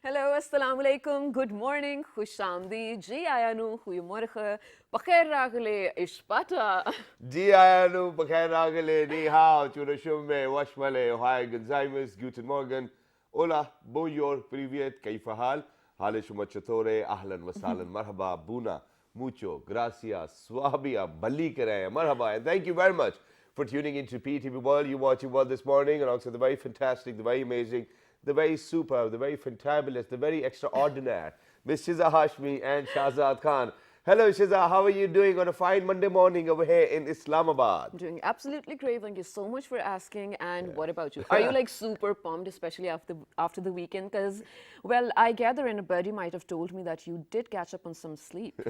Hello, assalamu alaikum, good morning, khushamdi, ji ayanu, goedemorgen, bakhair ragale, ishpata. Dianu, Bakhair Ragale, Ni Hao, Churashume, Washmale, Hi, Gonzaimus, Guten Morgen, Hola, Bonjour, Privyet, Kaifa Hal, Halishuma Chatore, Ahlan Wasalan, Marhaba, Buna, Mucho, Gracias, Swabia, Balikare, Marhaba, and thank you very much for tuning into PTV World. You watching World this morning, and also the very fantastic, the very amazing, the very superb, the very fantabulous, the very extraordinary, Miss Shiza Hashmi and Shahzad Khan. Hello, Shiza. How are you doing on a fine Monday morning over here in Islamabad? I'm doing absolutely great. Thank you so much for asking. And what about you? Are you like super pumped, especially after the weekend? Because, well, I gather and a buddy might have told me that you did catch up on some sleep.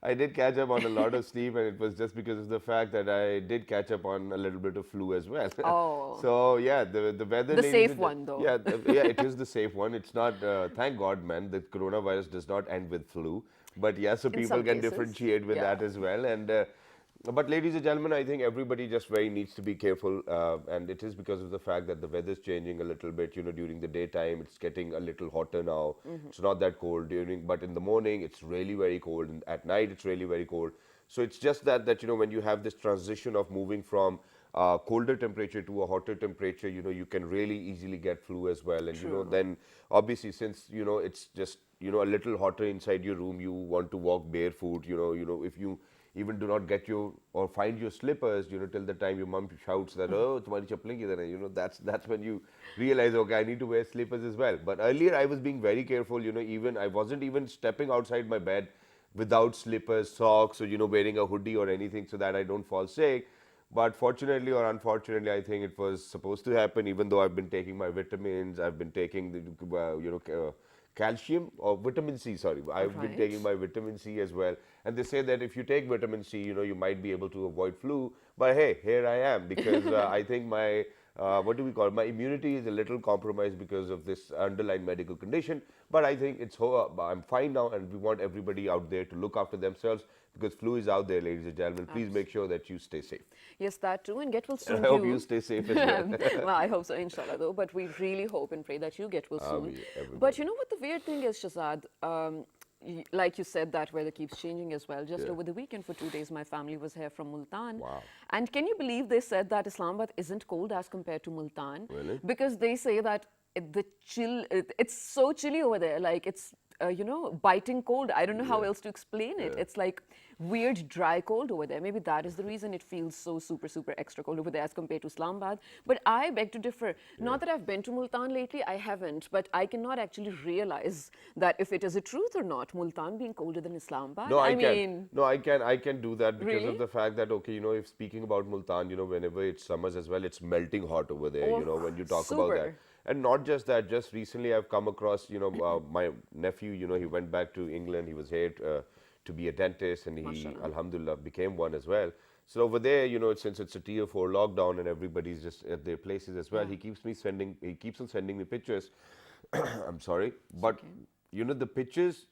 I did catch up on a lot of sleep, and it was just because of the fact that I did catch up on a little bit of flu as well. Oh, So yeah, the weather, the ladies safe and one though. yeah, yeah, it is the safe one. It's not. Thank God, man. The coronavirus does not end with flu, but yeah, so In people some can cases, differentiate with yeah. that as well. And but ladies and gentlemen, I think everybody just very needs to be careful, and it is because of the fact that the weather is changing a little bit. You know, during the daytime, it's getting a little hotter now. It's not that cold during, but in the morning, it's really very cold, and at night, it's really very cold. So it's just that you know when you have this transition of moving from colder temperature to a hotter temperature, you know, you can really easily get flu as well. And you know, True. then obviously since you know it's just you know a little hotter inside your room, you want to walk barefoot. You know, if you even do not get your or find your slippers, you know, till the time your mom shouts that, oh, tumhari chappalein kidhar hai, you know, that's when you realize, okay, I need to wear slippers as well. But earlier I was being very careful, you know, even I wasn't even stepping outside my bed without slippers, socks, or you know, wearing a hoodie or anything so that I don't fall sick. But fortunately or unfortunately, I think it was supposed to happen. Even though I've been taking my vitamins, I've been taking the calcium or vitamin C. Sorry, All I've been right. taking my vitamin C as well. And they say that if you take vitamin C, you know, you might be able to avoid flu. But hey, here I am because I think my what do we call it? My immunity is a little compromised because of this underlying medical condition. But I think I'm fine now, and we want everybody out there to look after themselves because flu is out there, ladies and gentlemen. Please make sure that you stay safe. Yes, that too, and get well And soon I hope you too. stay safe as well. Well, I hope so, inshallah, though. But we really hope and pray that you get well soon. But Everybody. you know what the weird thing is, Shazad? Like you said, that weather keeps changing as well. Just Yeah. over the weekend for 2 days, my family was here from Multan. Wow. And can you believe they said that Islamabad isn't cold as compared to Multan? Really? Because they say that it's so chilly over there. Like it's biting cold. I don't know how Yeah. else to explain it. Yeah. It's like weird, dry cold over there. Maybe that is the reason it feels so super, super extra cold over there as compared to Islamabad. But I beg to differ. Yeah. Not that I've been to Multan lately, I haven't. But I cannot actually realize that if it is a truth or not, Multan being colder than Islamabad. No, I I can. mean, No, I can do that because really? of the fact that okay, you know, if speaking about Multan, you know, whenever it's summers as well, it's melting hot over there. You Oh, know, when you talk about that, super. and not just that. Just recently, I've come across, you know, my nephew. You know, he went back to England. He was here to be a dentist, and he, Mashallah. alhamdulillah, became one as well. So over there, you know, since it's a tier 4 lockdown and everybody's just at their places as well, Yeah, he keeps on sending me pictures. I'm sorry, it's but okay. you know the pictures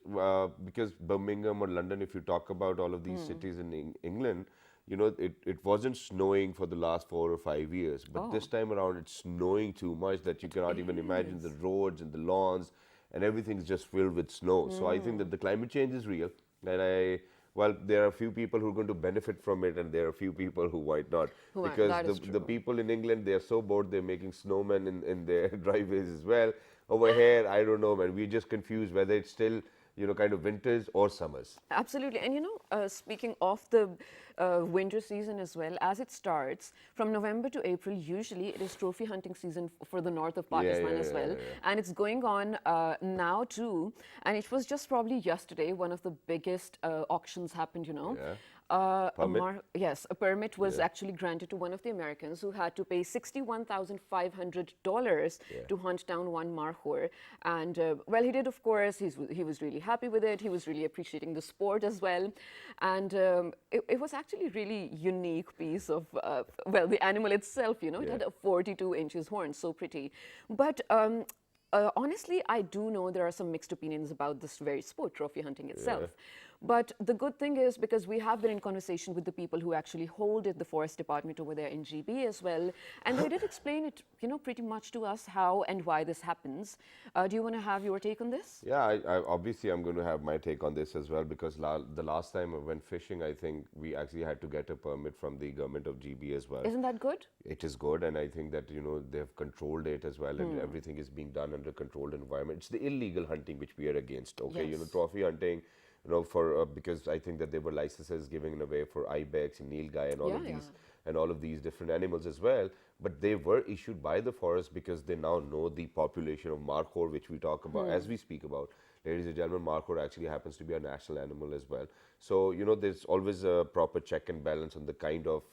because Birmingham or London, if you talk about all of these Hmm. cities in England, you know it wasn't snowing for the last 4 or 5 years, but this Oh, time around it's snowing too much that you cannot it even imagine the is. roads and the lawns and everything's just filled with snow. So I think that Hmm. the climate change is real, and well, there are a few people who are going to benefit from it, and there are a few people who might not, because That is the true. people in England, they are so bored they're making snowmen in their driveways as well. Over here, I don't know, man. We're just confused whether it's still, you know, kind of winters or summers. Absolutely. And speaking of the winter season as well, as it starts from November to April, usually it is trophy hunting season for the north of Yeah, Pakistan yeah, as well. yeah, And it's going on now too. And it was just probably yesterday, one of the biggest auctions happened, yeah. Yeah. Permit? Yes, a permit was Yeah, actually granted to one of the Americans who had to pay $61,500 yeah. to hunt down one markhor. And well, he did, of course. He was really happy with it. He was really appreciating the sport as well. And it was actually really unique piece of, well, the animal itself, you know, it Yeah. had a 42 inches horn, so pretty. But honestly, I do know there are some mixed opinions about this very sport, trophy hunting Yeah. itself. But the good thing is, because we have been in conversation with the people who actually hold it, the forest department over there in GB as well, and they did explain it, pretty much to us how and why this happens. Do you want to have your take on this? Yeah, obviously I'm going to have my take on this as well, because the last time I went fishing, I think we actually had to get a permit from the government of GB as well. Isn't that good? It is good, and I think that they've controlled it as well, and everything is being done under controlled environment. It's the illegal hunting which we are against. Okay, Yes. trophy hunting, for because I think that there were licenses given away for ibex and nilgai and all of Yeah, these yeah. and all of these different animals as well. But they were issued by the forest because they now know the population of markhor, which we talk about as we speak about. Ladies and gentlemen, markhor actually happens to be a national animal as well. So there's always a proper check and balance on the kind of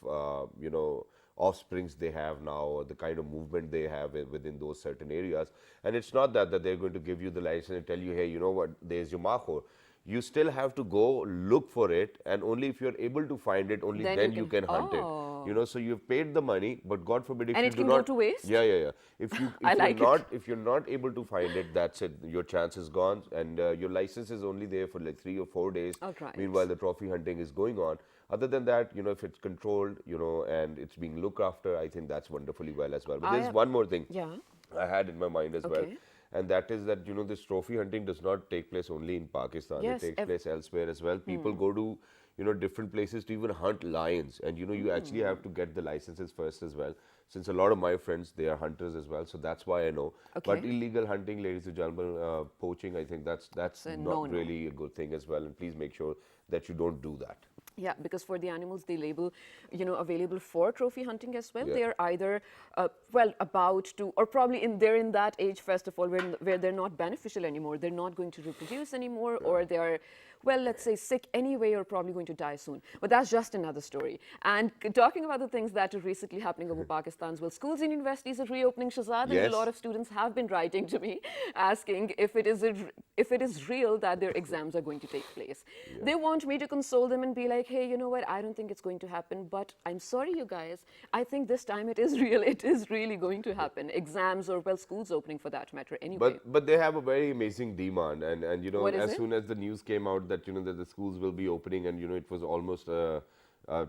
offsprings they have now, or the kind of movement they have within those certain areas. And it's not that they're going to give you the license and tell you, hey, you know what, there's your markhor. You still have to go look for it, and only if you're able to find it, only then you can hunt Oh. it. So you've paid the money, but God forbid if And you it do can not go to waste? Yeah. If I like it. if you're not able to find it, that's it. Your chance is gone, and your license is only there for like 3 or 4 days. All right. Meanwhile, the trophy hunting is going on. Other than that, if it's controlled, and it's being looked after, I think that's wonderfully well as well. But there's one more thing Yeah. I had in my mind as well. Okay. And that is that, this trophy hunting does not take place only in Pakistan. Yes, It takes place elsewhere as well. People go to, different places to even hunt lions. And, you actually have to get the licenses first as well. Since a lot of my friends, they are hunters as well. So that's why I know. But Okay. illegal hunting, ladies and gentlemen, poaching, I think that's a not no-no. really a good thing as well. And please make sure that you don't do that. Yeah, because for the animals they label, available for trophy hunting as well, Yeah. they are either, about to, or probably they're in that age, first of all, where they're not beneficial anymore, they're not going to reproduce anymore, or they are, well, let's say sick anyway, or probably going to die soon. But that's just another story. And talking about the things that are recently happening over Pakistan's, well, schools and universities are reopening, Shahzad, and Yes. a lot of students have been writing to me asking if it is real that their exams are going to take place. They want me to console them and be like, hey, you know what, I don't think it's going to happen, but I'm sorry, you guys, I think this time it is real. It is really going to happen. Exams, or, well, schools opening for that matter anyway. But they have a very amazing demand, and What is as it? soon as the news came out that that the schools will be opening, and it was almost a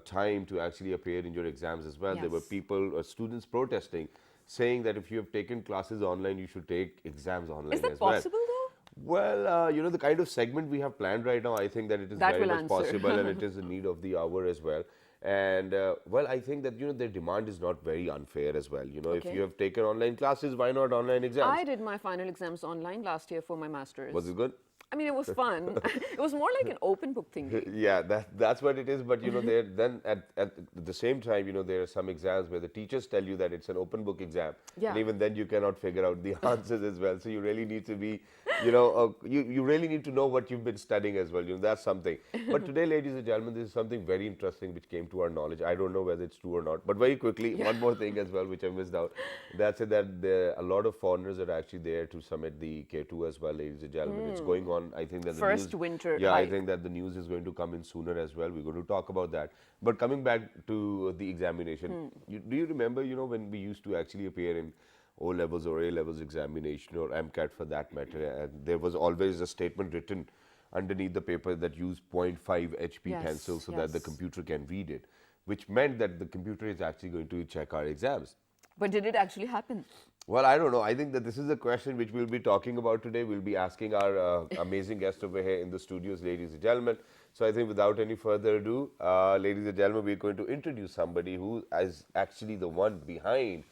time to actually appear in your exams as well. There were Yes. people, students protesting, saying that if you have taken classes online, you should take exams online Is that as well. possible though? Well, the kind of segment we have planned right now, I think that it is That very will much answer. possible, and it is the need of the hour as well. And well, I think that their demand is not very unfair as well. If Okay. you have taken online classes, why not online exams? I did my final exams online last year for my master's. Was it good? I mean, it was fun. It was more like an open book thing. Yeah, that's what it is. But there then at the same time, there are some exams where the teachers tell you that it's an open book exam, Yeah. and even then you cannot figure out the answers as well. So you really need to be, you really need to know what you've been studying as well. That's something. But today, ladies and gentlemen, this is something very interesting which came to our knowledge. I don't know whether it's true or not. But very quickly, one more thing as well which I missed out. That's it. That a lot of foreigners are actually there to summit the K2 as well, ladies and gentlemen. It's going on. I think that the First news, winter Yeah, I hike. think that the news is going to come in sooner as well. We're going to talk about that. But coming back to the examination, do you remember, when we used to actually appear in O levels or A levels examination, or MCAT for that matter, and there was always a statement written underneath the paper that use 0.5 HP Yes, pencil so that the yes. computer can read it, which meant that the computer is actually going to check our exams. But did it actually happen? Well, I don't know. I think that this is a question which we'll be talking about today. We'll be asking our amazing guest over here in the studios, ladies and gentlemen. So I think without any further ado, ladies and gentlemen, we're going to introduce somebody who is actually the one behind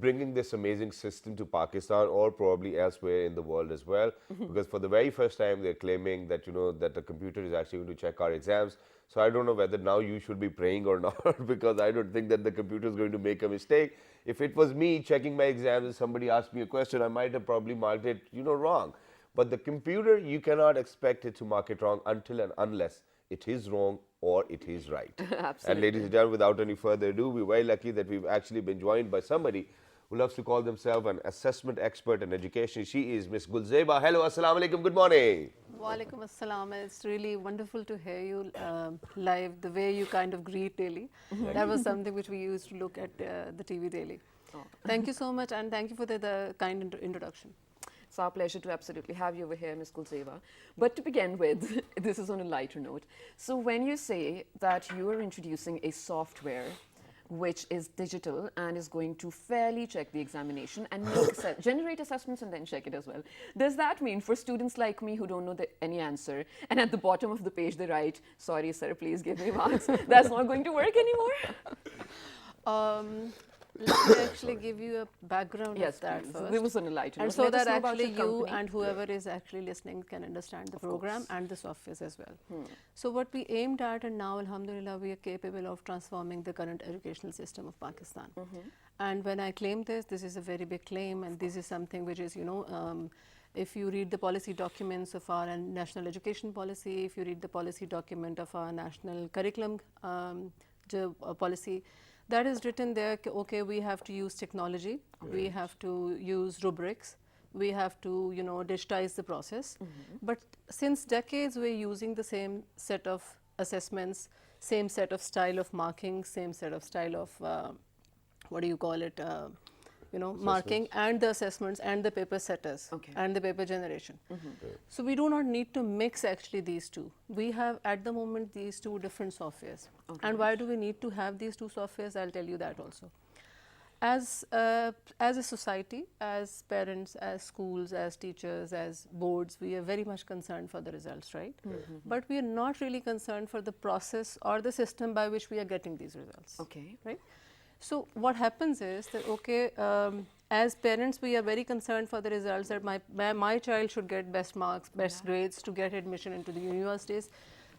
bringing this amazing system to Pakistan, or probably elsewhere in the world as well. Because for the very first time, they're claiming that, that the computer is actually going to check our exams. So I don't know whether now you should be praying or not, because I don't think that the computer is going to make a mistake. If it was me checking my exams and somebody asked me a question, I might have probably marked it, wrong. But the computer, you cannot expect it to mark it wrong until and unless it is wrong or it is right. And Absolutely. ladies and gentlemen, without any further ado, we're very lucky that we've actually been joined by somebody who loves to call themselves an assessment expert in education. She is Miss Gulzeba. Hello, assalamu alaikum, good morning. Walaikum assalam. It's really wonderful to hear you live, the way you kind of greet daily. That was something which we used to look at the TV daily. Thank you so much, and thank you for the kind introduction. It's our pleasure to absolutely have you over here, Ms. Kulzeva. But to begin with, this is on a lighter note. So when you say that you are introducing a software which is digital and is going to fairly check the examination and generate assessments and then check it as well, does that mean for students like me who don't know any answer and at the bottom of the page they write, sorry sir, please give me marks, that's not going to work anymore? Let me actually give you a background Yes, of that please. first. This was on a lighter And note. so Let us that know about actually your you company. and whoever is actually listening can understand the program course. and the softwares as well. So what we aimed at, and now alhamdulillah we are capable of transforming the current educational system of Pakistan. And when I claim this is a very big claim, and this is something which is, if you read the policy documents of our national education policy, if you read the policy document of our national curriculum policy, that is written there, okay, we have to use technology, we have to use rubrics, we have to, digitize the process. But since decades, we're using the same set of assessments, same set of style of marking, same set of style of, marking and the assessments and the paper setters and the paper generation. So we do not need to mix actually these two. We have at the moment these two different softwares. And why do we need to have these two softwares? I'll tell you that also. As a society, as parents, as schools, as teachers, as boards, we are very much concerned for the results, right? But we are not really concerned for the process or the system by which we are getting these results. Okay. Right? So what happens is that, as parents, we are very concerned for the results that my child should get best marks, best grades to get admission into the universities.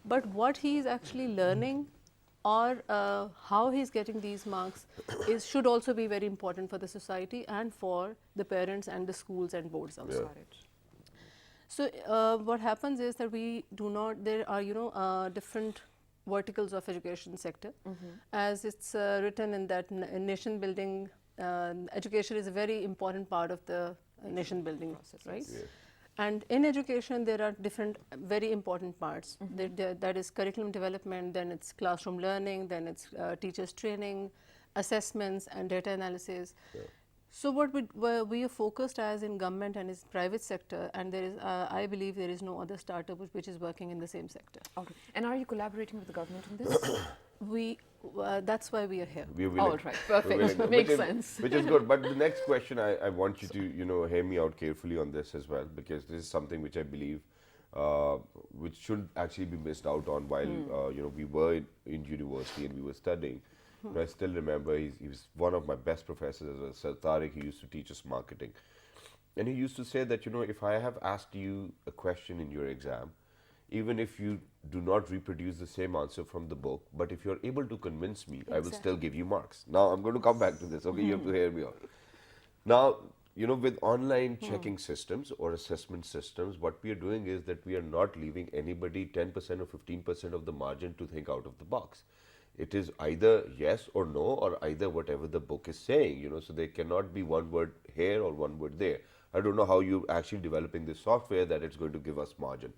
But what he is actually learning or how he is getting these marks should also be very important for the society and for the parents and the schools and boards also. So what happens is that there are, different verticals of education sector. As it's written in that nation building, education is a very important part of the nation building process, right? And in education, there are different very important parts. That is curriculum development, then it's classroom learning, then it's teachers training, assessments and data analysis. So what we are focused as in government and is private sector, and there is, I believe there is no other startup which is working in the same sector. Okay. And are you collaborating with the government on this? That's why we are here. We're willing. All right, perfect. Willing. Makes Which is- sense. Which is good. But the next question, I want you to, hear me out carefully on this as well, because this is something which I believe, which should actually be missed out on while, we were in university and we were studying. I still remember he was one of my best professors as well, Sir Tariq. He used to teach us marketing. And he used to say that, if I have asked you a question in your exam, even if you do not reproduce the same answer from the book, but if you're able to convince me, I will still give you marks. Now, I'm going to come back to this. Okay, you have to hear me out. Now, with online checking systems or assessment systems, what we are doing is that we are not leaving anybody 10% or 15% of the margin to think out of the box. It is either yes or no, or either whatever the book is saying, so there cannot be one word here or one word there. I don't know how you're actually developing this software that it's going to give us margin.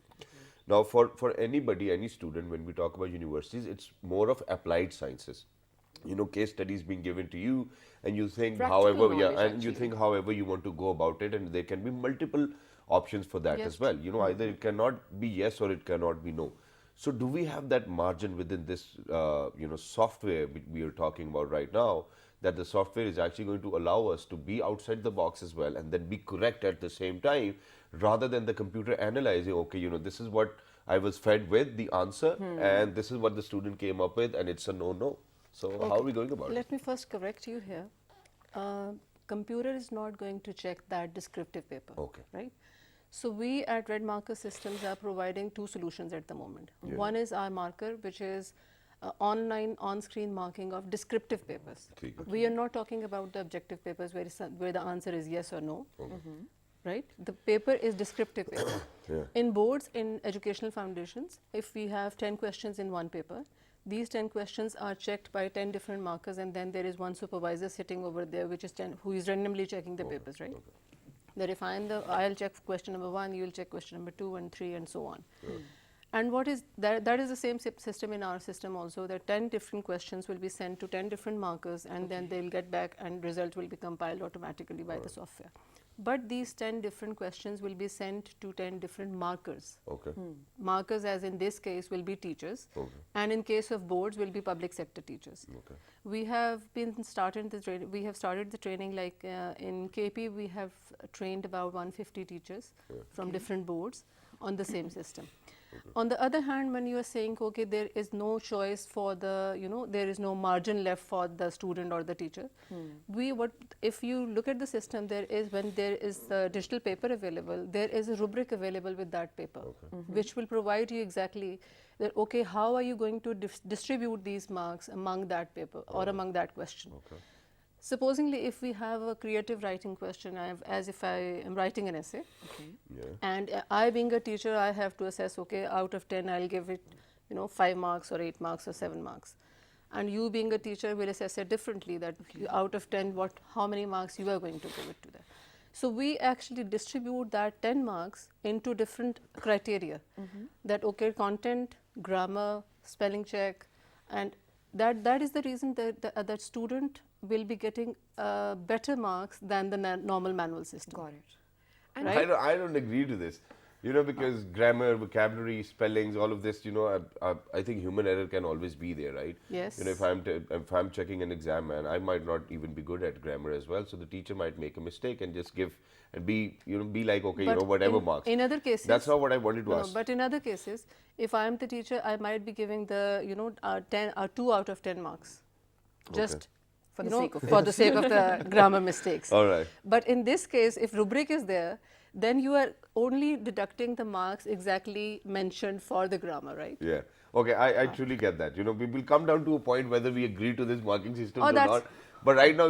Now, for anybody, any student, when we talk about universities, it's more of applied sciences. Case studies being given to you, and you think Practical however, knowledge, and you actually. think however you want to go about it, and there can be multiple options for that Yes, as well. Either it cannot be yes or it cannot be no. So do we have that margin within this, software we are talking about right now, that the software is actually going to allow us to be outside the box as well and then be correct at the same time, rather than the computer analyzing, okay, this is what I was fed with, the answer, and this is what the student came up with, and it's a no. So how are we going about it? Let me first correct you here. Computer is not going to check that descriptive paper. Okay. Right? So we at Red Marker Systems are providing two solutions at the moment. One is our marker, which is online on-screen marking of descriptive papers. Okay. We are not talking about the objective papers where the answer is yes or no. Right? The paper is descriptive paper. In boards, in educational foundations, if we have 10 questions in one paper, these 10 questions are checked by 10 different markers, and then there is one supervisor sitting over there, which is who is randomly checking the papers, right? That if I'll check question number 1, you'll check question number 2 and 3 and so on. And what is that is the same system in our system also, that 10 different questions will be sent to 10 different markers, and then they'll get back and result will be compiled automatically by the software. but these 10 different questions will be sent to 10 different markers. Okay. Markers, as in this case, will be teachers, Okay. and in case of boards, will be public sector teachers. Okay. We have been started the training. We have started the training like in KP. We have trained about 150 teachers from different boards on the same system. On the other hand, when you are saying, okay, there is no choice for the, there is no margin left for the student or the teacher. If you look at the system, there is, when there is the digital paper available, there is a rubric available with that paper, which will provide you exactly that, okay, how are you going to distribute these marks among that paper or among that question. Okay. Supposingly, if we have a creative writing question, as if I am writing an essay, Yeah. and I being a teacher, I have to assess, okay, out of 10, I'll give it, 5 marks or 8 marks or 7 marks. And you being a teacher will assess it differently, that out of 10, how many marks you are going to give it to them. So we actually distribute that 10 marks into different criteria, that, okay, content, grammar, spelling check, and that is the reason that the student will be getting better marks than the normal manual system. Got it. And Right? I don't agree to this, because grammar, vocabulary, spellings, all of this, I think human error can always be there, right? Yes. If I'm checking an exam, and I might not even be good at grammar as well, so the teacher might make a mistake and just give and be like, okay, But whatever marks. In other cases, That's not what I wanted to no, ask. but in other cases, if I am the teacher, I might be giving the 2 out of 10 marks, just For the sake of for the sake of the grammar mistakes. All right. But in this case, if rubric is there, then you are only deducting the marks exactly mentioned for the grammar, right? Yeah. Okay, I truly get that. We will come down to a point whether we agree to this marking system Oh, or that's- not. But right now,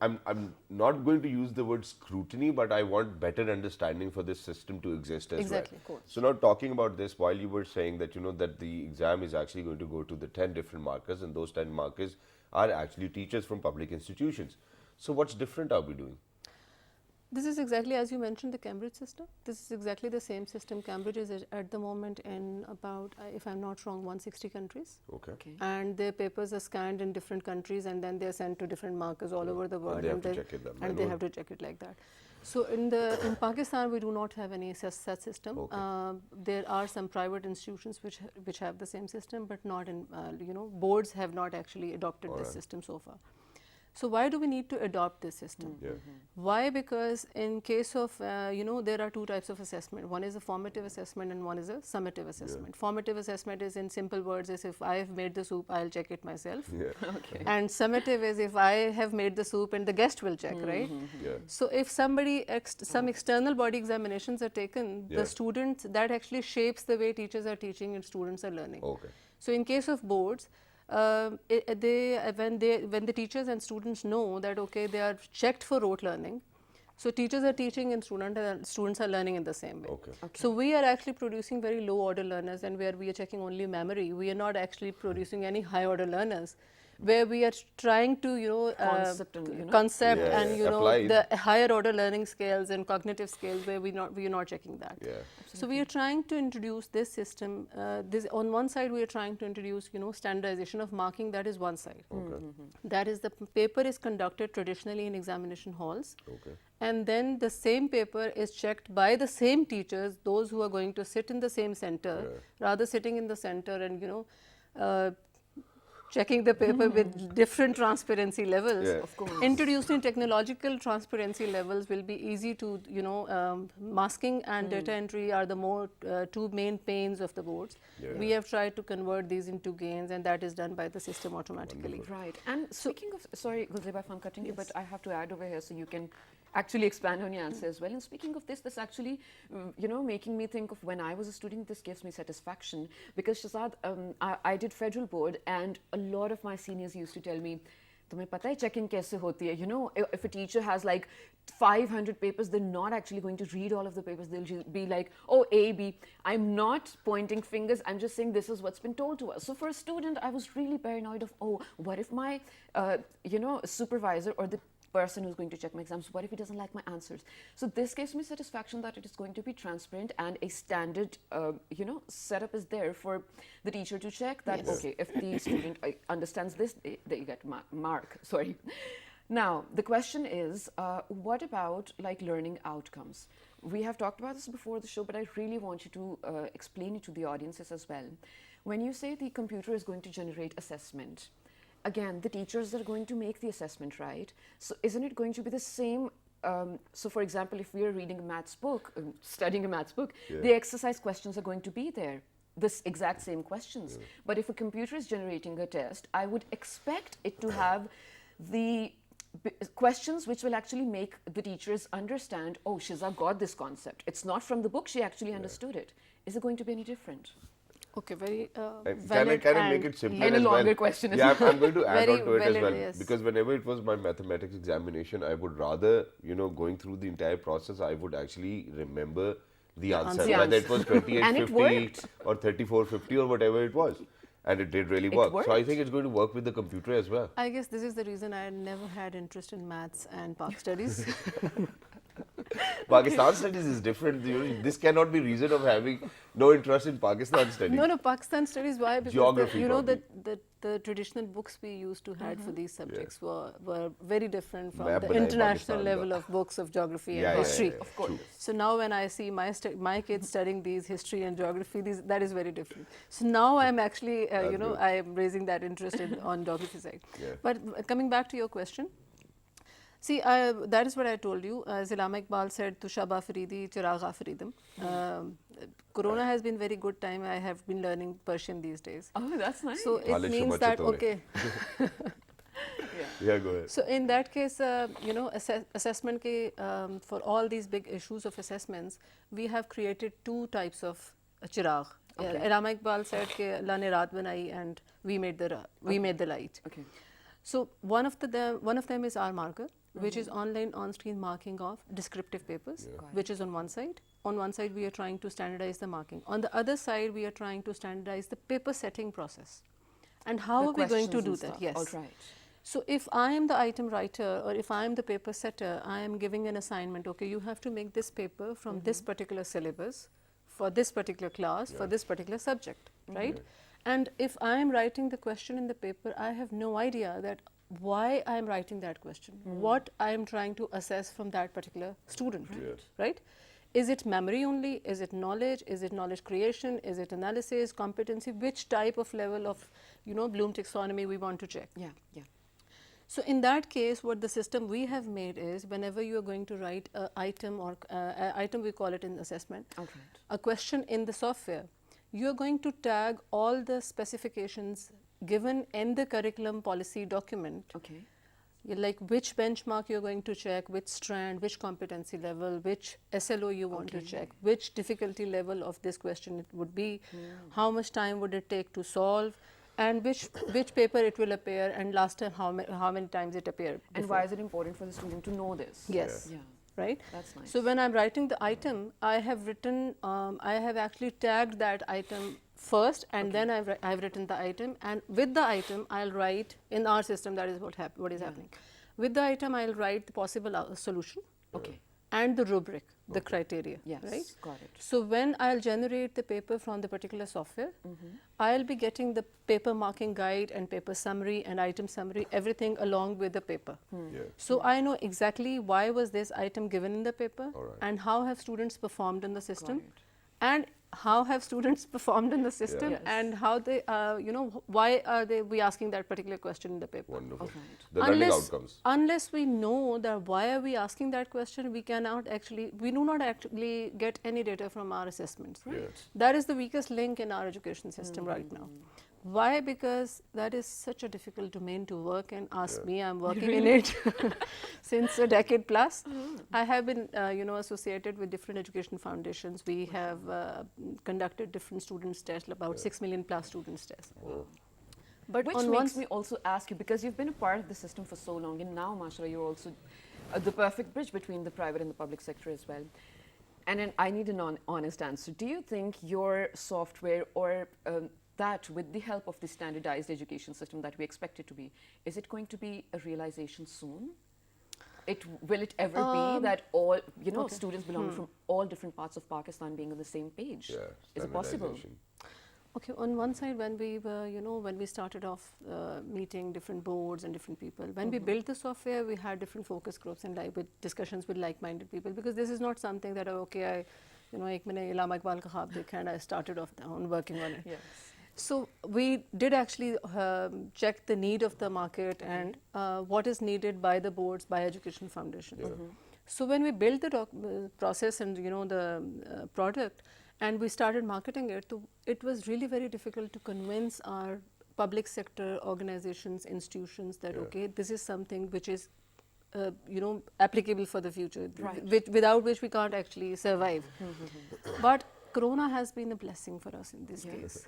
I'm not going to use the word scrutiny, but I want better understanding for this system to exist as Exactly, well. of course. So now talking about this, while you were saying that that the exam is actually going to go to the 10 different markers, and those 10 markers are actually teachers from public institutions. So what's different are we doing? This is exactly, as you mentioned, the Cambridge system. This is exactly the same system. Cambridge is at the moment in about, if I'm not wrong, 160 countries. Okay. Okay. And their papers are scanned in different countries, and then they are sent to different markers all over the world. they have to then- check it them And they manually. have to check it like that. So in Pakistan, we do not have any such system. Okay. There are some private institutions which have the same system, but not in boards have not actually adopted this Alright. system so far. So why do we need to adopt this system? Yeah. Why? Because in case of, there are 2 types of assessment. One is a formative assessment and one is a summative assessment. Formative assessment is, in simple words, is if I have made the soup, I'll check it myself. Yeah. Okay. And summative is if I have made the soup and the guest will check, right? Yeah. So if some external body examinations are taken, Yeah. the students, that actually shapes the way teachers are teaching and students are learning. Okay. So in case of boards, when the teachers and students know that, okay, they are checked for rote learning, so teachers are teaching and students are learning in the same way. Okay. So we are actually producing very low order learners, and where we are checking only memory, we are not actually producing any high order learners, where we are trying to Concept and, concept Yeah, and applied. the higher order learning scales and cognitive scales, where we are not checking that. Yeah. So we are trying to introduce this system. On one side, we are trying to introduce, standardization of marking. That is one side. Okay. That is, the paper is conducted traditionally in examination halls, Okay. and then the same paper is checked by the same teachers, those who are going to sit in the same center, rather sitting in the center and checking the paper with different transparency levels. Yeah. Of course. Introducing technological transparency levels will be easy to, masking and data entry are the 2 main pains of the boards. Yeah. We have tried to convert these into gains, and that is done by the system automatically. Right. And speaking of, sorry, Gulzeba, if I'm cutting you, Yes. but I have to add over here so you can actually expand on your answer as well. And speaking of this actually, making me think of when I was a student, this gives me satisfaction because Shazad, I did federal board, and a lot of my seniors used to tell me, तुम्हें पता है checking कैसे होती है? If a teacher has like 500 papers, they're not actually going to read all of the papers. They'll just be like, oh, A, B. I'm not pointing fingers. I'm just saying this is what's been told to us. So for a student, I was really paranoid of, oh, what if my, supervisor or the person who's going to check my exams, what if he doesn't like my answers? So this gives me satisfaction that it is going to be transparent, and a standard, setup is there for the teacher to check that, Yes. okay, if the student understands this, they get mark. Sorry. Now, the question is, what about like learning outcomes? We have talked about this before the show, but I really want you to explain it to the audiences as well. When you say the computer is going to generate assessment, again, the teachers are going to make the assessment, right? So isn't it going to be the same? So for example, if we are reading a maths book, studying a maths book, the exercise questions are going to be there, this exact same questions. But if a computer is generating a test, I would expect it to have the questions which will actually make the teachers understand, oh, Shiza got this concept. It's not from the book, she actually understood it. Is it going to be any different? Okay, very Can I make it simpler Any as well? longer question as Yeah, well. I'm going to add Very on to it as valid, well. yes. Because whenever it was my mathematics examination, I would rather, going through the entire process, I would actually remember the answer. answer. Whether it was And it 2850 worked. or 3450 or whatever it was. And it did really work. So I think it's going to work with the computer as well. I guess this is the reason I never had interest in maths and Pak studies. Pakistan studies is different. This cannot be reason of having no interest in Pakistan studies. No, Pakistan studies. Why? Because Geography, the traditional books we used to had for these subjects were very different from Map the banai international Pakistan level ka. of books of geography Yeah, and yeah, history. yeah, yeah. Of course. True. So now when I see my kids studying these history and geography, that is very different. So now I'm actually, That's good. I am raising that interest on geography side. Yeah. But coming back to your question, see, that is what I told you. As Allama Iqbal said, "Tu shaba faridi, chiragha faridam." Corona has been very good time. I have been learning Persian these days. Oh, that's nice. So it Khalish means Shubha that, Chatore. okay. Yeah, go ahead. So in that case, assessment for all these big issues of assessments, we have created two types of chirag. Okay. Allama Iqbal said that Allah ne raat banai and we made the light. Okay. So one of them is our marker, which is online on-screen marking of descriptive papers, which is on one side. On one side, we are trying to standardize the marking. On the other side, we are trying to standardize the paper setting process. And how The are we going to questions do and that? stuff. Yes. All right. So if I am the item writer or if I am the paper setter, I am giving an assignment, okay, you have to make this paper from this particular syllabus, for this particular class, for this particular subject, right? And if I am writing the question in the paper, I have no idea that why I am writing that question, what I am trying to assess from that particular student, right? Is it memory only? Is it knowledge? Is it knowledge creation? Is it analysis, competency? Which type of level of, Bloom taxonomy we want to check? Yeah, yeah. So in that case, what the system we have made is, whenever you are going to write an item or item, we call it in assessment, a question in the software, you are going to tag all the specifications given in the curriculum policy document. Okay. Like which benchmark you're going to check, which strand, which competency level, which SLO you want to check, which difficulty level of this question it would be, how much time would it take to solve, and which paper it will appear, and last time how many times it appeared. And before. why is it important for the student to know this? Yes. Yeah. Right? That's nice. So when I'm writing the item, I have written, I have actually tagged that item first, and then I've written the item, and with the item I'll write in our system, that is what is happening. With the item I'll write the possible solution. Okay. And the rubric, the criteria, Yes, right? got it. So when I'll generate the paper from the particular software, I'll be getting the paper marking guide and paper summary and item summary, everything along with the paper. Yeah. So I know exactly why was this item given in the paper, Alright. and how have students performed in the system, it. and how have students performed in the system, Yes. and how they, why are we asking that particular question in the paper. Wonderful. Alright. The learning outcomes. Unless we know that why are we asking that question, we do not actually get any data from our assessments. Yes. That is the weakest link in our education system right now. Why? Because that is such a difficult domain to work in. Ask me, I'm working in it since a decade plus. I have been, associated with different education foundations. We have conducted different students tests, about 6 million plus students tests. But Which on makes me also ask you, because you've been a part of the system for so long, and now, mashallah, you're also the perfect bridge between the private and the public sector as well. And then I need an honest answer. Do you think your software or that, with the help of the standardized education system that we expect it to be, is it going to be a realization soon? Will it ever be that all, students belonging from all different parts of Pakistan being on the same page? Yeah. Is it possible? Standardization. Okay, on one side, when we were, when we started off meeting different boards and different people, when we built the software, we had different focus groups and with discussions with like-minded people, because this is not something that, okay, ek maine Ilham Iqbal ka khwab dekha and I started off on working on it. Yes. So we did actually check the need of the market and what is needed by the boards, by education foundations. So when we built the process and the product, and we started marketing it, it was really very difficult to convince our public sector organizations, institutions that okay, this is something which is applicable for the future, without which we can't actually survive. But Corona has been a blessing for us in this case.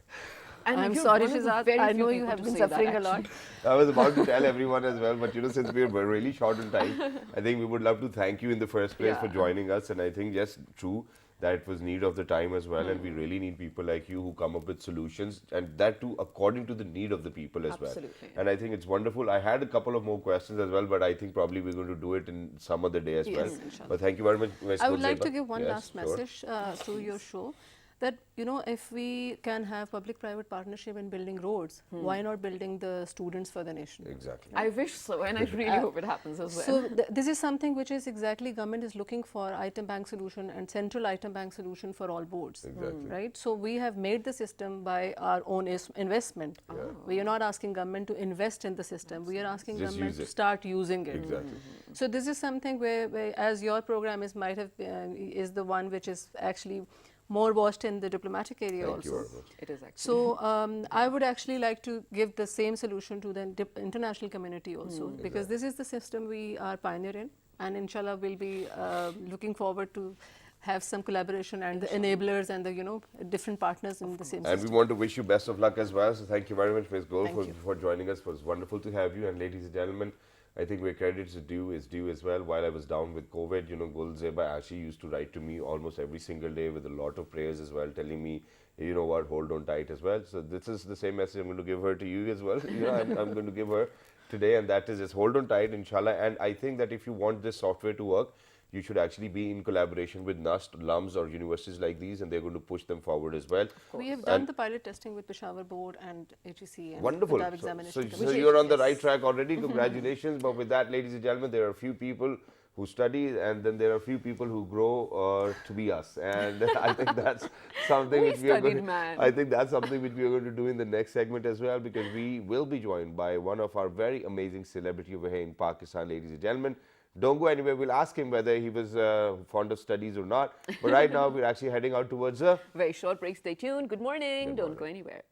And I'm you're sorry, one of the Shehzad, very I few know you people have to been say that, suffering a lot. I was about to tell everyone as well, but since we're really short on time, I think we would love to thank you in the first place for joining us. And I think, yes, true, that it was need of the time as well, and we really need people like you who come up with solutions, and that too according to the need of the people as well. And I think it's wonderful. I had a couple of more questions as well, but I think probably we're going to do it in some other day as well. Inshallah. But thank you very much, Ms. I would like Gulzeba. to give one Yes, last sure. message through your show, that if we can have public-private partnership in building roads, why not building the students for the nation? Exactly. I wish so, and I really hope it happens as well. So this is something which is exactly government is looking for, item bank solution and central item bank solution for all boards. Exactly. Right? So we have made the system by our own investment. We are not asking government to invest in the system. We are asking Just government use to it. start using it. Exactly. So this is something where as your program is is the one which is actually more watched in the diplomatic area Thank you also. very much. It is actually. So I would actually like to give the same solution to the international community also, because this is the system we are pioneering, and inshallah we'll be looking forward to have some collaboration and the enablers and the different partners in the same And system. we want to wish you best of luck as well. So thank you very much, Ms. Goel, Thank you. for joining us. It was wonderful to have you. And ladies and gentlemen, I think where credit is due as well. While I was down with COVID, Gulzeba actually used to write to me almost every single day with a lot of prayers as well, telling me, you know what, hold on tight as well. So this is the same message I'm going to give her to you as well. I'm going to give her today, and that is just hold on tight, inshallah. And I think that if you want this software to work, you should actually be in collaboration with NUST, LUMS or universities like these, and they're going to push them forward as well. We have done the pilot testing with Peshawar Board and HEC and Wonderful. Punjab So Examination so Commission. you're on the right track already. Congratulations. But with that, ladies and gentlemen, there are a few people who study, and then there are a few people who grow to be us. And I think that's something We which we are studied, going man. I think that's something which we are going to do in the next segment as well, because we will be joined by one of our very amazing celebrity over here in Pakistan, ladies and gentlemen. Don't go anywhere. We'll ask him whether he was fond of studies or not. But right now, we're actually heading out towards a Very short break. Stay tuned. Good morning. Don't go anywhere.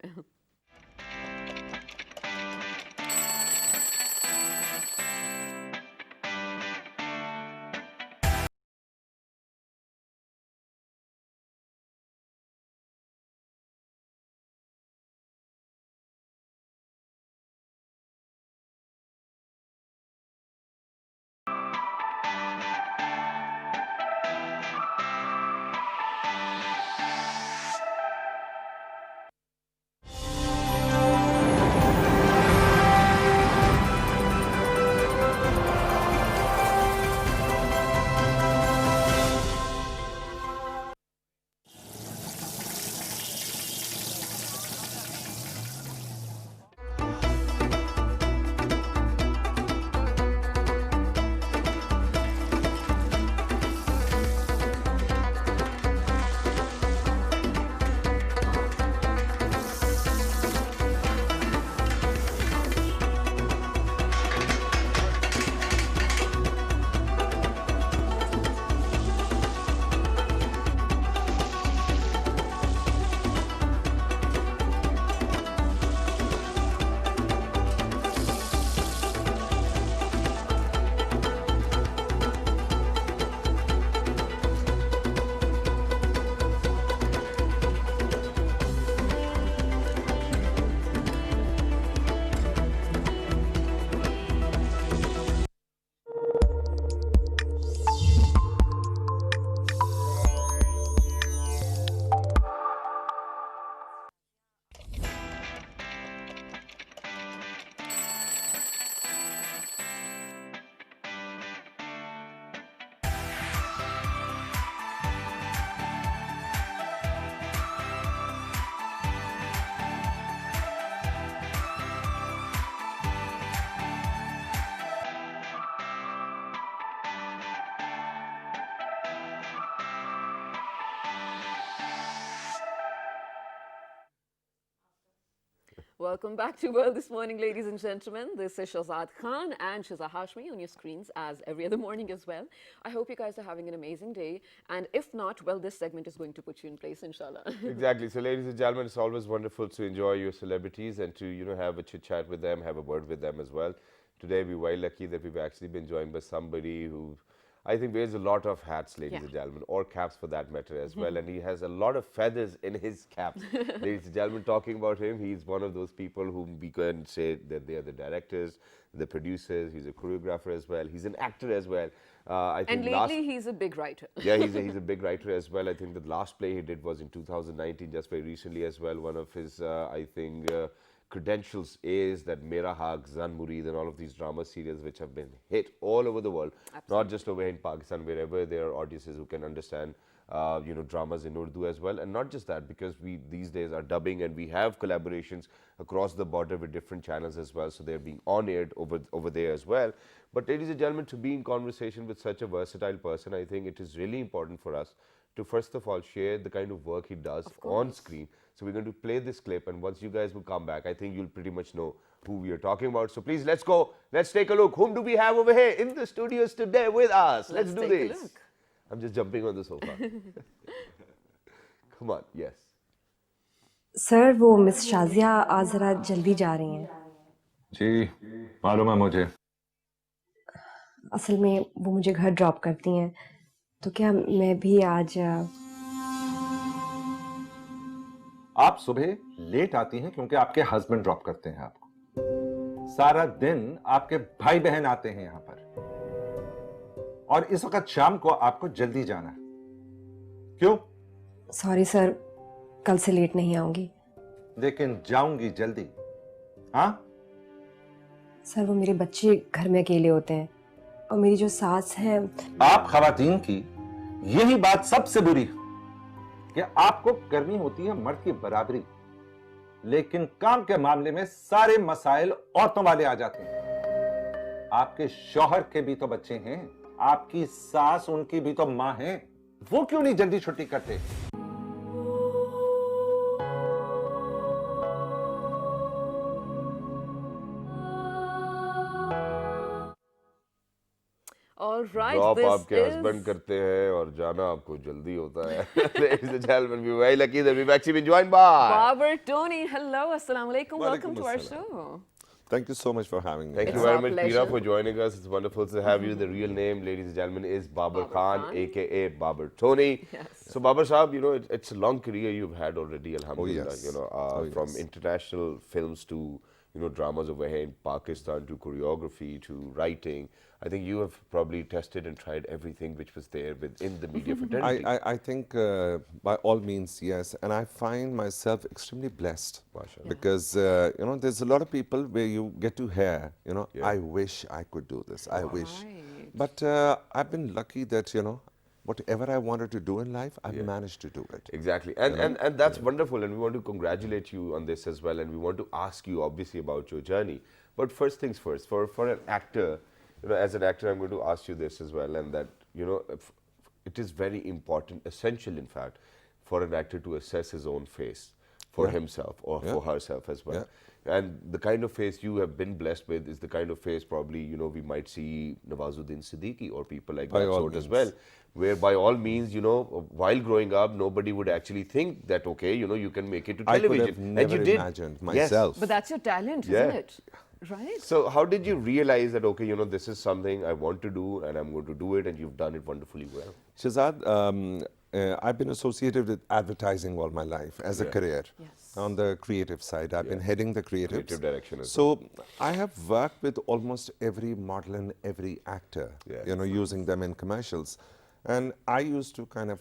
Welcome back to World This Morning, ladies and gentlemen. This is Shahzad Khan and Shiza Hashmi on your screens as every other morning as well. I hope you guys are having an amazing day. And if not, well, this segment is going to put you in place, inshallah. Exactly. So, ladies and gentlemen, it's always wonderful to enjoy your celebrities and to, have a chit chat with them, have a word with them as well. Today, we're very lucky that we've actually been joined by somebody who I think wears a lot of hats, ladies and gentlemen, or caps for that matter as well. And he has a lot of feathers in his caps. Ladies and gentlemen, talking about him, he's one of those people whom we can say that they are the directors, the producers, he's a choreographer as well, he's an actor as well. I think And lately, he's a big writer. Yeah, he's a big writer as well. I think the last play he did was in 2019, just very recently as well. One of his, credentials is that Mera Haq, Zan Murid and all of these drama serials which have been hit all over the world, not just over here in Pakistan, wherever there are audiences who can understand dramas in Urdu as well. And not just that, because we these days are dubbing and we have collaborations across the border with different channels as well, so they're being on-aired over there as well. But ladies and gentlemen, to be in conversation with such a versatile person, I think it is really important for us to first of all share the kind of work he does on screen. So we're going to play this clip, and once you guys will come back, I think you'll pretty much know who we are talking about. So please, let's go. Let's take a look. Whom do we have over here in the studios today with us? Let's do take a this. look. I'm just jumping on the sofa. Come on, yes. Sir वो miss Shazia आज ज़रा जल्दी जा रही हैं। जी मालूम है मुझे। असल में वो मुझे घर ड्रॉप करती हैं, तो क्या मैं भी आज आप सुबह लेट आती हैं क्योंकि आपके हस्बैंड ड्रॉप करते हैं आपको। सारा दिन आपके भाई बहन आते हैं यहां पर, और इस वक्त शाम को आपको जल्दी जाना है। क्यों? सॉरी सर, कल से लेट नहीं आऊंगी। लेकिन जाऊंगी जल्दी। हाँ सर वो मेरे बच्चे घर में अकेले होते हैं, और मेरी जो सास है, आप खवातीन की यही बात सबसे बुरी है कि आपको करनी होती है मर्द की बराबरी, लेकिन काम के मामले में सारे मसाइल औरतों वाले आ जाते हैं। आपके शौहर के भी तो बच्चे हैं, आपकी सास उनकी भी तो मां है, वो क्यों नहीं जल्दी छुट्टी करते? All right, ड्रॉप this आपके is हस्बैंड करते हैं और जाना आपको जल्दी होता है। Ladies and gentlemen, we're very lucky that we've actually been joined by Babar Tony. Hello, assalamu alaikum. Welcome to our Walaikum show. Thank you so much for having me. Thank you It's very our much, pleasure. Pira, for joining us. It's wonderful to have you. The real name, ladies and gentlemen, is Babar Khan, Khan. aka Babar Tony. Yes. So, Babar Saab, it's a long career you've had already, alhamdulillah. yes. From Yes. international films to dramas over here in Pakistan, to choreography, to writing. I think you have probably tested and tried everything which was there within the media fraternity. I think by all means, yes. And I find myself extremely blessed. Mashallah. Because, there's a lot of people where you get to hear, Yeah. I wish I could do this. I wish. Right. But I've been lucky that, whatever I wanted to do in life, I've managed to do it. Exactly. And that's wonderful. And we want to congratulate you on this as well. And we want to ask you, obviously, about your journey. But first things first, for an actor, as an actor, I'm going to ask you this as well. And that, it is very important, essential, in fact, for an actor to assess his own face for himself or for herself as well. And the kind of face you have been blessed with is the kind of face probably, we might see Nawazuddin Siddiqui or people like By that all sort as means. well. Where by all means, while growing up, nobody would actually think that, okay, you can make it to I could television. have And never you did. imagined Yes. myself. But that's your talent, Yeah. isn't it? Right? So how did you realize that, okay, this is something I want to do and I'm going to do it, and you've done it wonderfully well? Shahzad, I've been associated with advertising all my life as a career. Yes. On the creative side, I've been heading the creatives. Creative direction as So I have worked with almost every model and every actor, Yeah. using them in commercials. And I used to kind of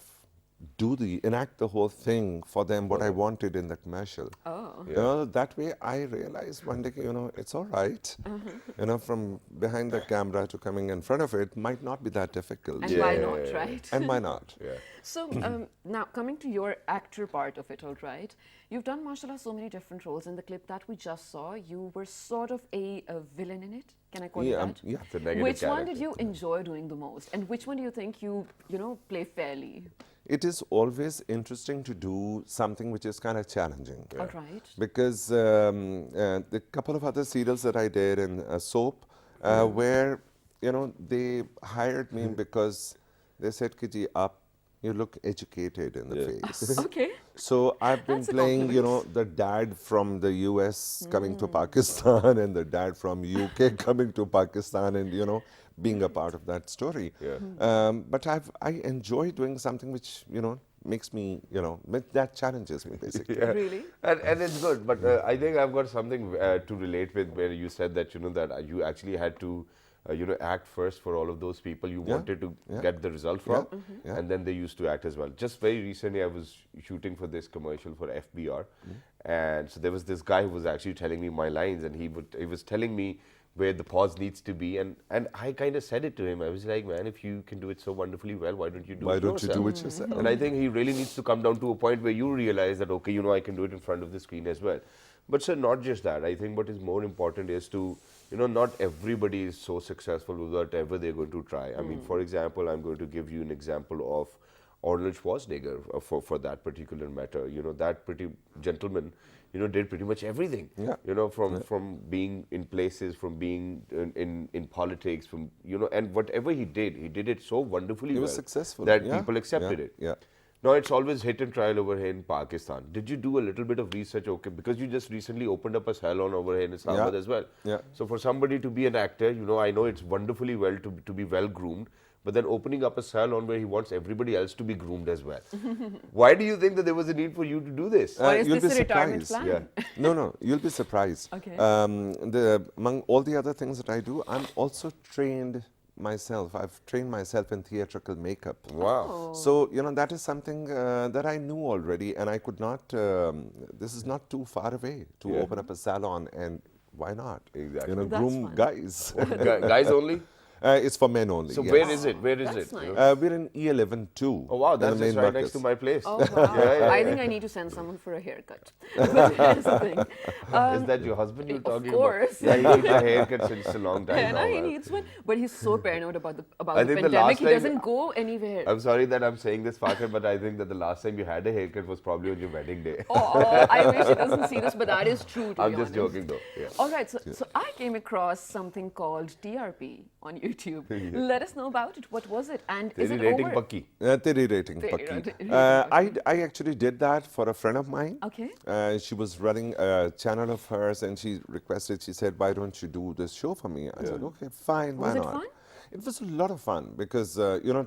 enact the whole thing for them, what I wanted in the commercial. Oh. That way I realized one day, it's all right. From behind the camera to coming in front of it might not be that difficult. And why not, right? And why not? Yeah. So now coming to your actor part of it, all right, you've done, mashallah, so many different roles. In the clip that we just saw, you were sort of a villain in it. Can I call you that? Yeah. It's a negative Which one character. did you enjoy doing the most, and which one do you think you play fairly? it is always interesting to do something which is kind of challenging. All right. Because the couple of other serials that I did in soap, where they hired me because they said, "Kiji, you look educated in the face." Okay. So I've been That's a playing, compliment. the dad from the US coming to Pakistan and the dad from UK coming to Pakistan, and being a part of that story. Yeah. But I enjoy doing something which makes me that challenges me basically. Yeah. Really? And it's good, but I think I've got something to relate with where you said that that you actually had to act first for all of those people you wanted to get the result from, Yeah. and then they used to act as well. Just very recently, I was shooting for this commercial for FBR, and so there was this guy who was actually telling me my lines, and he was telling me where the pause needs to be, and I kind of said it to him. I was like, man, if you can do it so wonderfully well, why don't you do Why it don't you yourself? do it yourself? And I think he really needs to come down to a point where you realize that, okay, I can do it in front of the screen as well. But sir, not just that. I think what is more important is to, not everybody is so successful with whatever they're going to try. I mean, for example, I'm going to give you an example of Arnold Schwarzenegger for that particular matter. That pretty gentleman, did pretty much everything. Yeah. From being in places, from being in politics, from and whatever he did it so wonderfully He well was successful. that Yeah. people accepted Yeah. it. Yeah. Now it's always hit and trial over here in Pakistan. Did you do a little bit of research? Okay, because you just recently opened up a salon over here in Islamabad Yeah. as well. Yeah. So for somebody to be an actor, I know it's wonderfully well to be well groomed, but then opening up a salon where he wants everybody else to be groomed as well. Why do you think that there was a need for you to do this? Or is You'll this be a retirement surprised. plan? Yeah. No, you'll be surprised. Okay. Among all the other things that I do, I'm also trained myself. I've trained myself in theatrical makeup. Wow. So, that is something that I knew already, and I could not, this is not too far away to open up a salon, and why not? Exactly. That's Groom fun. guys. Guys only? It's for men only. So yes. where is it? Where is That's it? nice. We're in E11 too. Oh wow, in the that's just main right next to Marcus. my place. Oh, wow. Yeah. I think I need to send someone for a haircut. But here's the thing. Is that your husband you're of talking course. about? Yeah, he needs a haircut since a long time Yeah, now. he man. needs one, but he's so paranoid about the I think the pandemic. last He time- doesn't go anywhere. I'm sorry that I'm saying this, Fakir, but I think that the last time you had a haircut was probably on your wedding day. Oh, I wish he doesn't see this, but that is true. To I'm be just honest. joking though. Yeah. All right, so I came across something called TRP on YouTube. Let us know about it. What was it? And is Teri it rating over? Pakki. Teri rating Teri Pakki. rating I actually did that for a friend of mine. Okay. She was running a channel of hers, and she requested, she said, why don't you do this show for me? I said, okay, fine, why Was it not? fun? It was a lot of fun because,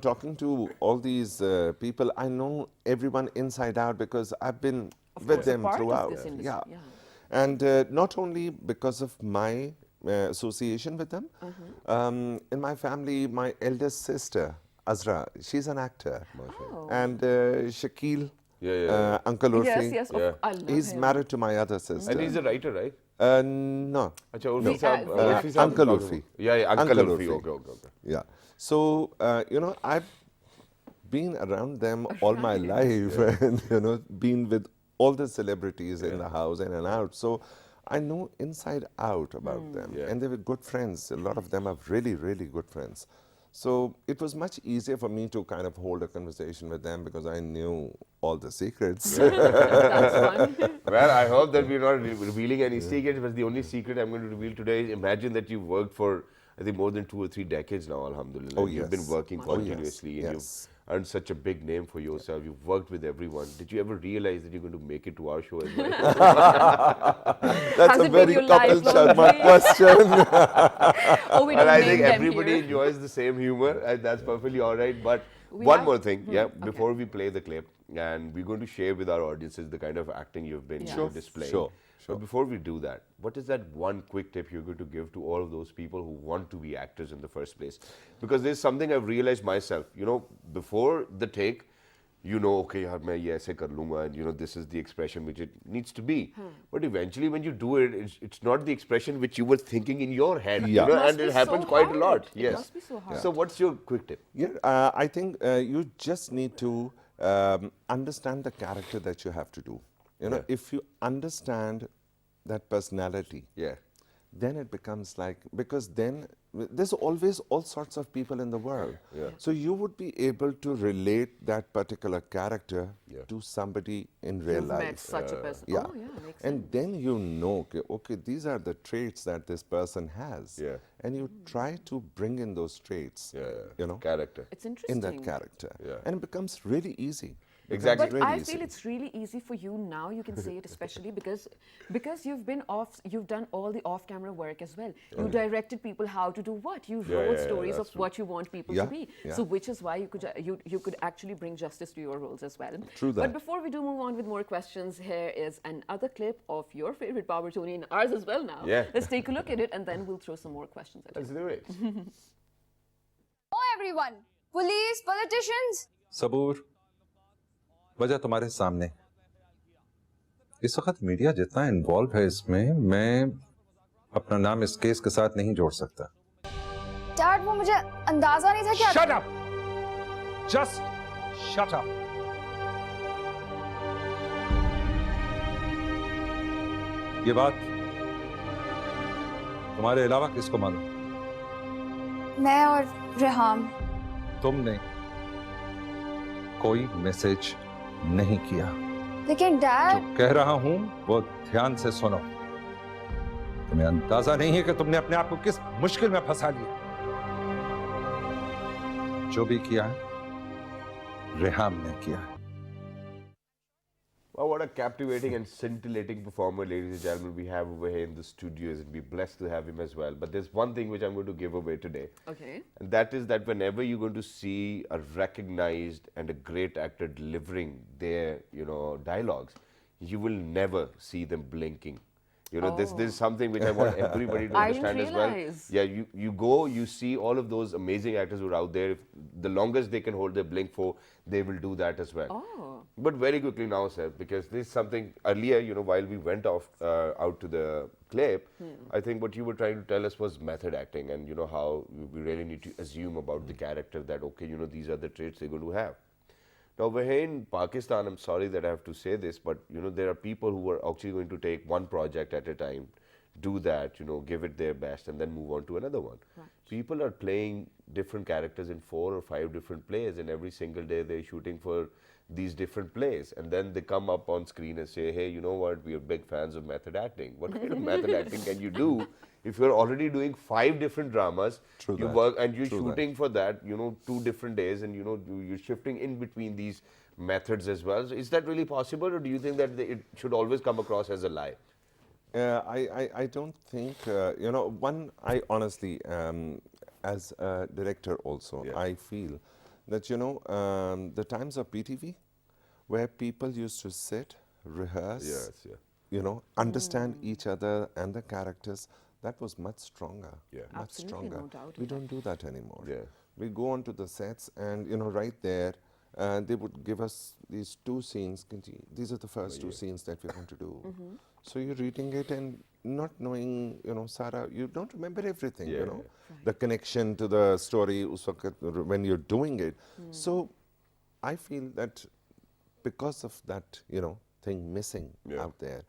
talking to all these people, I know everyone inside out because I've been Of with course, a them part of throughout. this industry, Yeah. yeah. And not only because of my association with them, in my family, my eldest sister, Azra, she's an actor. Oh. And Shakil, Yeah. Uncle Urfi, Yes, yes. Yeah. I love he's him. married to my other sister. And he's a writer, right? No. Acha, Urfi No. Saab, The Urfi Saab Uncle is Urfi. Yeah, Uncle Uncle Urfi. Urfi. Okay. Yeah. So, I've been around them all my life and, been with all the celebrities in the house in and out. So, I know inside out about them. Yeah. And they were good friends. A lot of them are really, really good friends. So, it was much easier for me to kind of hold a conversation with them because I knew all the secrets. That's fun. Well, I hope that we're not revealing any secrets, but the only secret I'm going to reveal today is imagine that you've worked for, I think, more than 2 or 3 decades now, alhamdulillah. Oh, You've been yes. working Oh, yes. continuously and Yes. you've earned such a big name for yourself. You've worked with everyone. Did you ever realize that you're going to make it to our show as well? That's Has a it been very your Kapil lifelong Sharma dream? question. Oh, we And don't I name think them everybody here. enjoys the same humor, and that's perfectly all right. But We one have- more thing, okay. before we play the clip, and we're going to share with our audiences the kind of acting you've been Yeah. Sure. displaying. Sure. But before we do that, what is that one quick tip you're going to give to all of those people who want to be actors in the first place? Because there's something I've realized myself. Before the take, okay, yaar, main ye aise kar lunga, and this is the expression which it needs to be. But eventually, when you do it, it's not the expression which you were thinking in your head. Yeah. It must And be it happens so quite a hard. lot. It Yes. must be so hard. So, what's your quick tip? Yeah, I think you just need to understand the character that you have to do. Yeah. If you understand that personality, Yeah. then it becomes like, because then there's always all sorts of people in the world. Yeah. So you would be able to relate that particular character Yeah. to somebody in real You've life. met such a person. Yeah. Oh, yeah, makes And sense. then you know, okay, these are the traits that this person has. Yeah. And you try to bring in those traits, Yeah. you know, Character. It's interesting. in that character. Yeah. And it becomes really easy. Exactly. But Really I easy. feel it's really easy for you now. You can say it especially because you've been off. You've done all the off-camera work as well. You directed people how to do what. You Yeah, wrote yeah, stories of that's true. what you want people Yeah, to be. yeah. So which is why you could actually bring justice to your roles as well. True But that. before we do move on with more questions, here is another clip of your favorite Power Tony and ours as well. Now Yeah. let's take a look at it and then we'll throw some more questions at you. Let's do it. Oh, everyone. Police, politicians. सबूर वजह तुम्हारे सामने। इस वक्त media जितना involve है इसमें, मैं अपना नाम इस केस के साथ नहीं जोड़ सकता। डैड, वो मुझे अंदाजा नहीं था कि Shut up! Just shut up! ये बात तुम्हारे अलावा किसको मालूम? मैं और रेहाम। तुमने कोई मैसेज नहीं किया। लेकिन जो डैड, कह रहा हूं वो ध्यान से सुनो। तुम्हें अंदाजा नहीं है कि तुमने अपने आप को किस मुश्किल में फंसा लिया। जो भी किया है, रेहाम ने किया है। Wow, what a captivating and scintillating performer, ladies and gentlemen, we have over here in the studios, and we're blessed to have him as well. But there's one thing which I'm going to give away today. Okay. And that is that whenever you're going to see a recognized and a great actor delivering their, dialogues, you will never see them blinking. This is something which I want everybody to I didn't understand as well. realize. Yeah, you go, you see all of those amazing actors who are out there. If the longest they can hold their blink for, they will do that as well. Oh. But very quickly now, sir, because this is something earlier, while we went off out to the clip, I think what you were trying to tell us was method acting, and how we really need to assume about the character that, okay, these are the traits they're going to have. Now, over here in Pakistan, I'm sorry that I have to say this, but there are people who are actually going to take one project at a time, do that, give it their best, and then move on to another one. Right. People are playing different characters in 4 or 5 different plays, and every single day they're shooting for these different plays, and then they come up on screen and say, hey, you know what, we are big fans of method acting. What kind of method acting can you do if you're already doing 5 different dramas? True you that. work and you're True that. shooting for that, 2 different days, and you're shifting in between these methods as well. So is that really possible, or do you think that it should always come across as a lie? I don't think, one, I honestly, as a director also, Yeah. I feel that, the times of PTV, where people used to sit, rehearse, Yes, yeah. understand each other and the characters, that was much stronger. Yeah. Much Absolutely, stronger. no doubt We in don't do that anymore. Yeah. We go onto the sets and, right there, they would give us these 2 scenes. These are the first 2 scenes that we're going to do. So you're reading it and not knowing, Sarah, you don't remember everything, Yeah. the connection to the story us waqt when you're doing it. So I feel that because of that, thing missing Yeah. out there,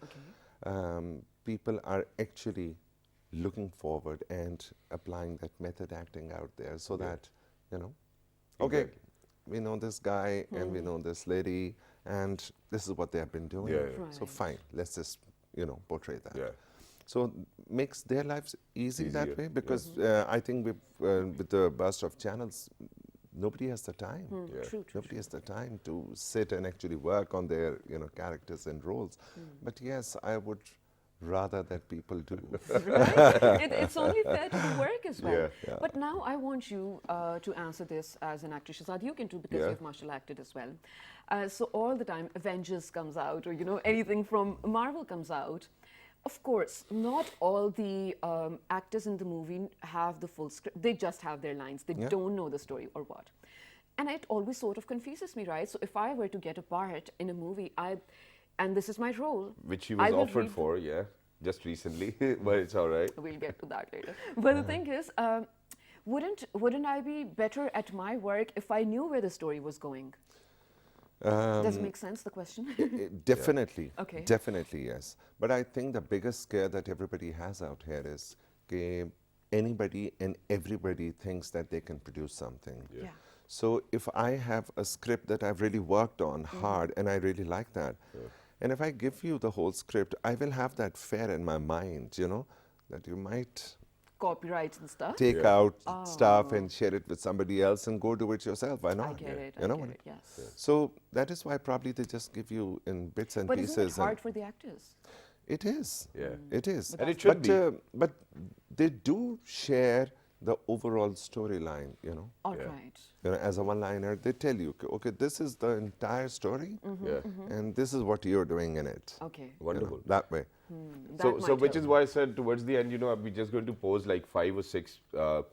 people are actually looking forward and applying that method acting out there so that, okay, Exactly. we know this guy and we know this lady and this is what they have been doing. Yeah, yeah. So Right. fine, let's just, portray that. Yeah. So makes their lives easy Easier, that way because I think with the burst of channels, nobody has the time. Yeah. True, true. Nobody has the time to sit and actually work on their characters and roles. But yes, I would rather that people do. Right? It's only fair to the work as well. Yeah. Yeah. But now I want you to answer this as an actress. Shazad, you can too because Yeah. you've martial acted as well. So all the time Avengers comes out or anything from Marvel comes out. Of course, not all the actors in the movie have the full script. They just have their lines. They Yeah. don't know the story or what. And it always sort of confuses me, right? So if I were to get a part in a movie, and this is my role. Which he I was will offered read- for, yeah, just recently, but it's all right. We'll get to that later. But the thing is, wouldn't I be better at my work if I knew where the story was going? Does it make sense, the question? Definitely. Okay. Definitely, yes. But I think the biggest scare that everybody has out here is, okay, anybody and everybody thinks that they can produce something. Yeah. So if I have a script that I've really worked on hard and I really like that, and if I give you the whole script, I will have that fear in my mind, you know, that you might Copyrights and stuff. take out stuff and share it with somebody else and go do it yourself. Why not? I get it. You I know get what it. Yes. So that is why probably they just give you in bits and But pieces. isn't it and hard for the actors? it is. Yeah. It is. And it should be. But they do share the overall storyline, you know. All right. You know, as a one-liner, they tell you, okay, this is the entire story, Yeah. and this is what you're doing in it. Okay. you know, Wonderful. that way. So, That so might which help. is why I said towards the end, you know, we're just going to pose like 5 or 6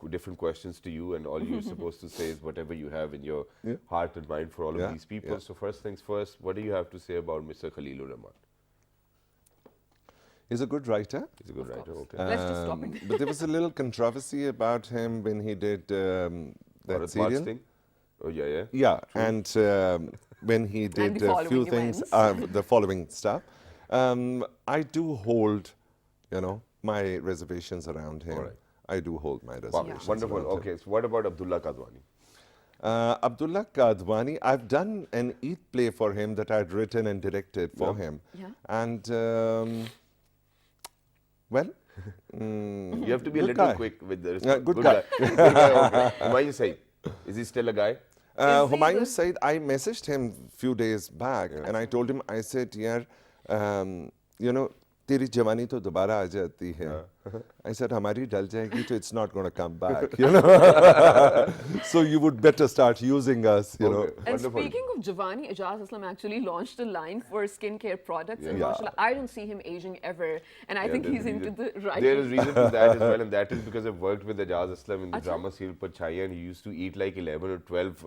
different questions to you, and all you're supposed to say is whatever you have in your heart and mind for all of Yeah, these people. yeah. So first things first, what do you have to say about Mr. Khalilur Rahman? He's a good writer. He's a good writer. Okay. Let's just stop it. But there was a little controversy about him when he did that Bharat serial. March thing? Oh yeah, yeah. Yeah, and when he did the a few following things, events. the following stuff, I do hold, you know, my reservations around him. Alright. I do hold my Wow, reservations. wonderful. around him. Okay, so what about Abdullah Kadwani? Abdullah Kadwani, I've done an Eid play for him that I'd written and directed for him. Yeah. And, well, You have to be a good little guy. quick with the Yeah, good guy. Good guy. Okay. Humayun Saeed, is he still a guy? Is he Humayun the- Saeed, I messaged him few days back and I told him, I said, yeah, you know, तेरी जवानी तो दोबारा आ जाती है. I said, हमारी डल जाएगी तो it's not going to come back, you know. So you would better start using us, you know. Okay. And Wonderful. speaking of Giovanni, Ijaz Islam actually launched a line for skincare products, and Yeah. mashallah, I don't see him aging ever, and I think there's he's into reason- the right. There is reason to that as well, and that is because I've worked with Ajaz Aslam in the Acha. drama serial Pachaya, and he used to eat like 11 or 12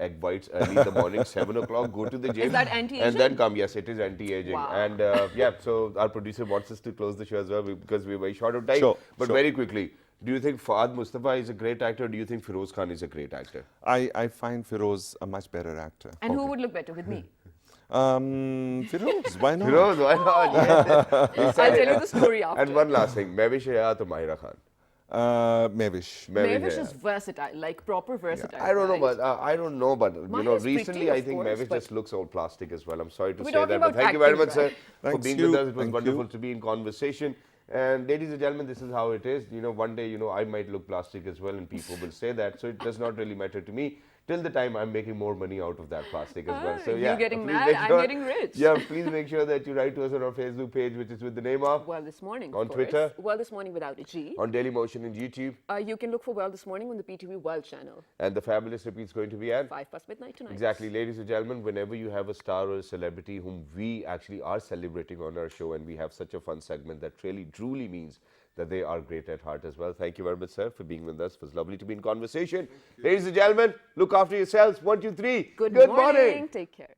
egg whites early in the morning, 7 o'clock, go to the gym. that anti-aging? And then come, yes, it is anti-aging. Wow. And yeah, so our producer wants us to close the show as well because we're very short of time. Sure, But sure. very quickly, do you think Fahad Mustafa is a great actor, or do you think Feroz Khan is a great actor? I find Feroz a much better actor. And who would look better with me? Feroz, why not? Feroz, why not? Yes. I'll tell you the story after. And one last thing, Mehwish Hayat or Mahira Khan? Mavish. Mavish Hayat. is versatile, like proper versatile. I don't know, right? but I don't know, but you Mine know, is pretty, recently I of think course, Mavish but- just looks all plastic as well. I'm sorry to We're say talking that, but about thank you very acting, much, sir, right? for Thanks being you. with us. It was Thank wonderful you. to be in conversation. And ladies and gentlemen, this is how it is. You know, one day, you know, I might look plastic as well, and people will say that. So it does not really matter to me. Till the time I'm making more money out of that plastic as well. So you're yeah, getting please mad, make I'm sure- getting rich. Yeah, please make sure that you write to us on our Facebook page, which is with the name of Well, this morning. On of course. Twitter? Well, this morning without a G. on Daily Motion and YouTube, You can look for Well This Morning on the PTV World channel. and the fabulous repeat is going to be at 5 past midnight tonight. Exactly, ladies and gentlemen, whenever you have a star or a celebrity whom we actually are celebrating on our show, and we have such a fun segment that really truly means that they are great at heart as well. Thank you very much, sir, for being with us. It was lovely to be in conversation. Ladies and gentlemen, look after yourselves. 1, 2, 3. Good morning. morning. Take care.